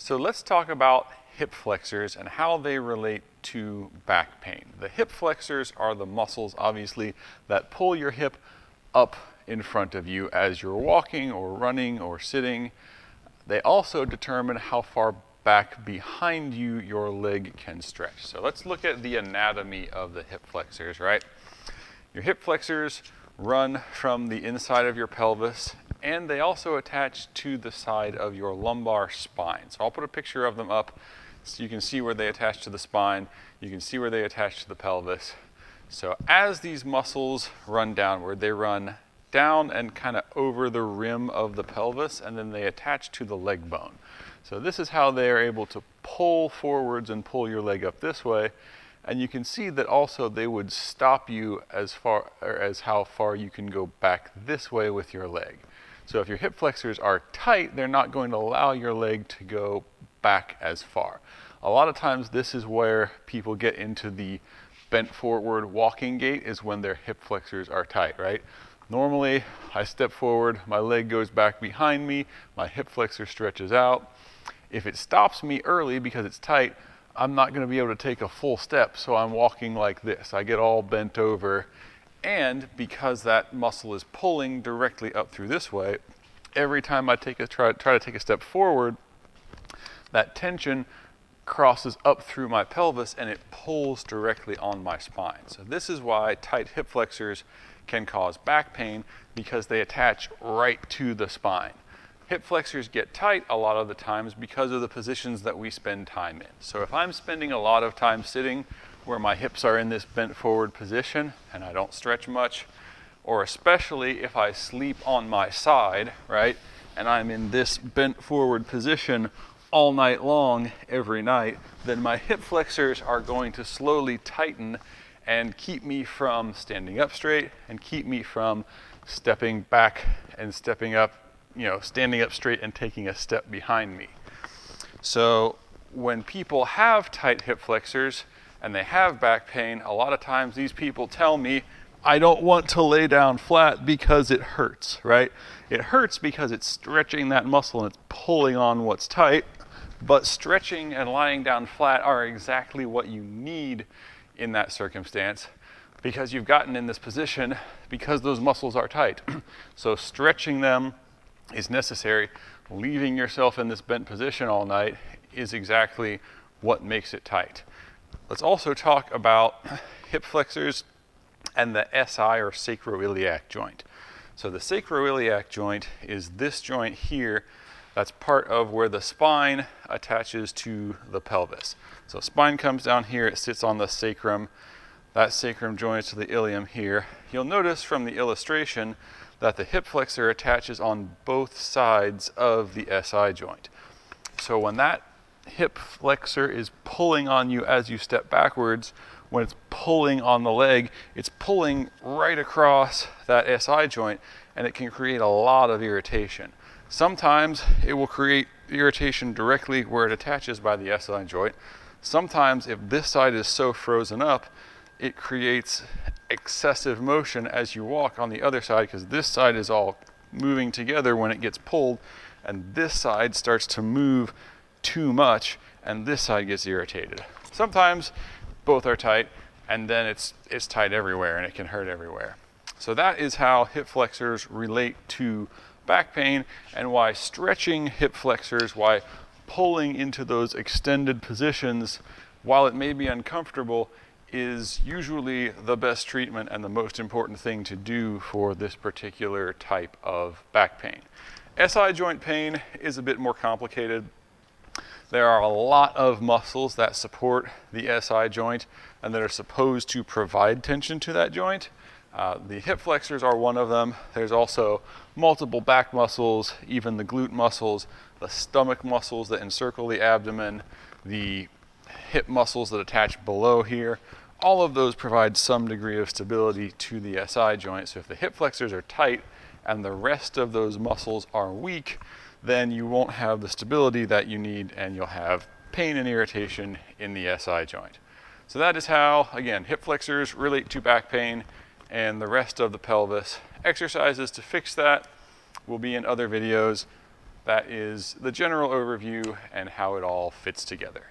So let's talk about hip flexors and how they relate to back pain. The hip flexors are the muscles, obviously, that pull your hip up in front of you as you're walking or running or sitting. They also determine how far back behind you your leg can stretch. So let's look at the anatomy of the hip flexors, right? Your hip flexors run from the inside of your pelvis, and they also attach to the side of your lumbar spine. So I'll put a picture of them up so you can see where they attach to the spine. You can see where they attach to the pelvis. So as these muscles run downward, they run down and kind of over the rim of the pelvis, and then they attach to the leg bone. So this is how they are able to pull forwards and pull your leg up this way. And you can see that also they would stop you as far as how far you can go back this way with your leg. So if your hip flexors are tight, they're not going to allow your leg to go back as far. A lot of times this is where people get into the bent forward walking gait, is when their hip flexors are tight, right? Normally, I step forward, my leg goes back behind me, my hip flexor stretches out. If it stops me early because it's tight, I'm not going to be able to take a full step, so I'm walking like this. I get all bent over, and because that muscle is pulling directly up through this way, every time I try to take a step forward, that tension crosses up through my pelvis and it pulls directly on my spine. So this is why tight hip flexors can cause back pain, because they attach right to the spine. Hip flexors get tight a lot of the times because of the positions that we spend time in. So if I'm spending a lot of time sitting where my hips are in this bent forward position and I don't stretch much, or especially if I sleep on my side, right, and I'm in this bent forward position all night long, every night, then my hip flexors are going to slowly tighten and keep me from standing up straight and keep me from stepping back and stepping up, standing up straight and taking a step behind me. So when people have tight hip flexors and they have back pain, a lot of times these people tell me, I don't want to lay down flat because it hurts, right? It hurts because it's stretching that muscle and it's pulling on what's tight, but stretching and lying down flat are exactly what you need in that circumstance, because you've gotten in this position because those muscles are tight. So stretching them is necessary. Leaving yourself in this bent position all night is exactly what makes it tight. Let's also talk about hip flexors and the SI or sacroiliac joint. So the sacroiliac joint is this joint here. That's part of where the spine attaches to the pelvis. So spine comes down here, it sits on the sacrum. That sacrum joins to the ilium here. You'll notice from the illustration that the hip flexor attaches on both sides of the SI joint. So when that hip flexor is pulling on you as you step backwards, when it's pulling on the leg, it's pulling right across that SI joint, and it can create a lot of irritation. Sometimes it will create irritation directly where it attaches by the SI joint. Sometimes if this side is so frozen up, it creates excessive motion as you walk on the other side, because this side is all moving together when it gets pulled, and this side starts to move too much and this side gets irritated. Sometimes both are tight, and then it's tight everywhere and it can hurt everywhere. So that is how hip flexors relate to back pain, and why stretching hip flexors, why pulling into those extended positions, while it may be uncomfortable, is usually the best treatment and the most important thing to do for this particular type of back pain. SI joint pain is a bit more complicated. There are a lot of muscles that support the SI joint and that are supposed to provide tension to that joint. The hip flexors are one of them. There's also multiple back muscles, even the glute muscles, the stomach muscles that encircle the abdomen, the hip muscles that attach below here. All of those provide some degree of stability to the SI joint. So if the hip flexors are tight and the rest of those muscles are weak, then you won't have the stability that you need, and you'll have pain and irritation in the SI joint. So that is how, again, hip flexors relate to back pain and the rest of the pelvis. Exercises to fix that will be in other videos. that is the general overview and how it all fits together.